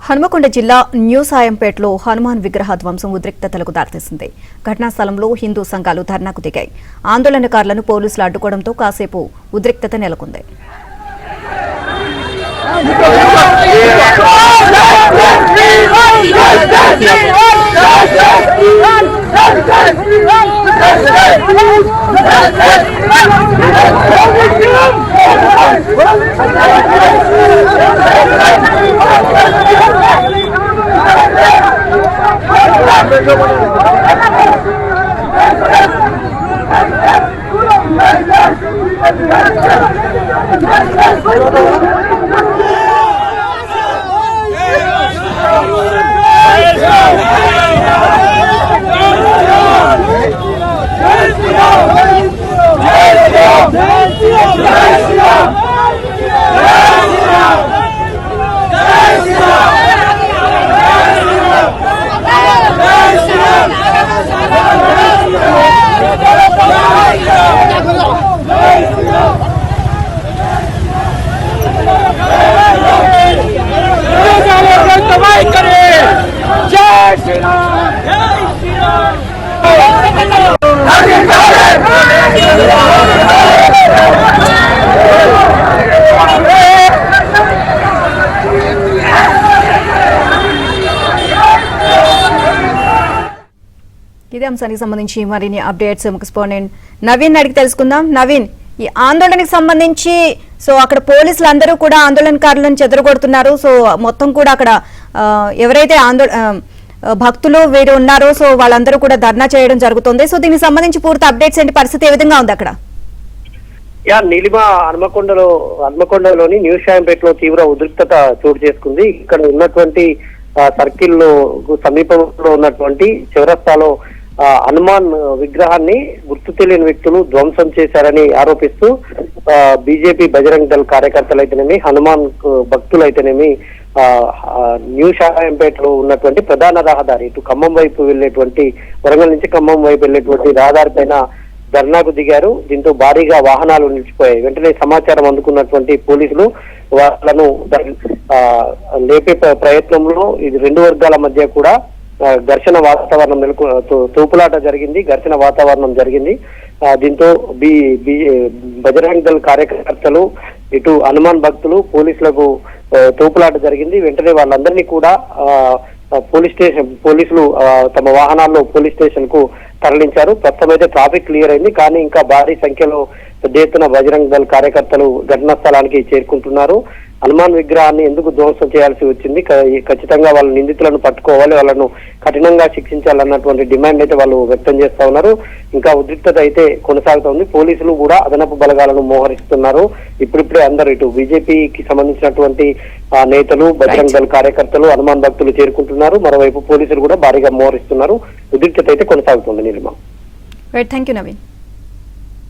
హనుమకొండ జిల్లా న్యూ సాయంపేటలో హనుమాన్ విగ్రహ ధ్వంసం ఉద్రిక్తతలకు దారితీసింది. ఘటనా స్థలంలో హిందూ సంఘాలు ధర్నాకు దిగాయి. ఆందోళనకారులను పోలీసులు అడ్డుకోవడంతో కాసేపు ఉద్రిక్తత నెలకొంది. ఇదే అంశానికి సంబంధించి మరిన్ని అప్డేట్స్ కరెస్పాండెంట్ నవీన్ అడిగి తెలుసుకుందాం. నవీన్, ఈ ఆందోళనకు సంబంధించి అక్కడ పోలీసులు అందరూ కూడా ఆందోళనకారులను చెదరగొడుతున్నారు. మొత్తం కూడా అక్కడ ఎవరైతే భక్తులు వీరు ఉన్నారో వాళ్ళందరూ కూడా ధర్నా చేయడం జరుగుతుంది. దీనికి సంబంధించి పూర్తి అప్డేట్స్ ఏంటి, పరిస్థితి ఏ విధంగా ఉంది అక్కడ? నీలిమ, హన్మకొండలోని న్యూ సాయంపేటలో తీవ్ర ఉద్రిక్తత చోటు చేసుకుంది. ఇక్కడ ఉన్నటువంటి సర్కిల్ లో సమీపంలో ఉన్నటువంటి చౌరస్తాలో హనుమాన్ విగ్రహాన్ని గుర్తు తెలియని వ్యక్తులు ధ్వంసం చేశారని ఆరోపిస్తూ బీజేపీ బజరంగ్ దళ్ కార్యకర్తలు అయితేనేమి, హనుమాన్ భక్తులు అయితేనేమి న్యూ సాయంపేటలో ఉన్నటువంటి ప్రధాన రహదారి ఇటు ఖమ్మం వైపు వెళ్లేటువంటి, వరంగల్ నుంచి ఖమ్మం వైపు వెళ్లేటువంటి రహదారి పైన ధర్నాకు దిగారు. దీంతో భారీగా వాహనాలు నిలిచిపోయాయి. వెంటనే సమాచారం అందుకున్నటువంటి పోలీసులు వాళ్ళను లేపే ప్రయత్నంలో ఇది రెండు వర్గాల మధ్య కూడా ఘర్షణ వాతావరణం తోపులాట జరిగింది, ఘర్షణ వాతావరణం జరిగింది. దీంతో బజరంగ్ దళ్ కార్యకర్తలు, ఇటు హనుమాన్ భక్తులు, పోలీసులకు తోపులాట జరిగింది. వెంటనే వాళ్ళందరినీ కూడా పోలీసులు తమ వాహనాల్లో పోలీస్ స్టేషన్ కు తరలించారు. ప్రస్తుతం అయితే ట్రాఫిక్ క్లియర్ అయింది, కానీ ఇంకా భారీ సంఖ్యలో పెద్ద ఎత్తున బజరంగ్ దళ్ కార్యకర్తలు ఘటనా స్థలానికి చేరుకుంటున్నారు. హనుమాన్ విగ్రహాన్ని ఎందుకు ధ్వంసం చేయాల్సి వచ్చింది, ఖచ్చితంగా వాళ్ళ నిందితులను పట్టుకోవాలి, వాళ్ళను కఠినంగా శిక్షించాలన్నటువంటి డిమాండ్ అయితే వాళ్ళు వ్యక్తం చేస్తా ఉన్నారు. ఇంకా ఉద్రిక్తత అయితే కొనసాగుతోంది. పోలీసులు కూడా అదనపు బలగాలను మోహరిస్తున్నారు. ఇప్పుడిప్పుడే అందరూ ఇటు బీజేపీకి సంబంధించినటువంటి నేతలు, బజరంగ్ దళ్ కార్యకర్తలు, హనుమాన్ భక్తులు చేరుకుంటున్నారు. మరోవైపు పోలీసులు కూడా భారీగా మోహరిస్తున్నారు. ఉద్రిక్తత అయితే కొనసాగుతుంది. Neelima, thank you Naveen.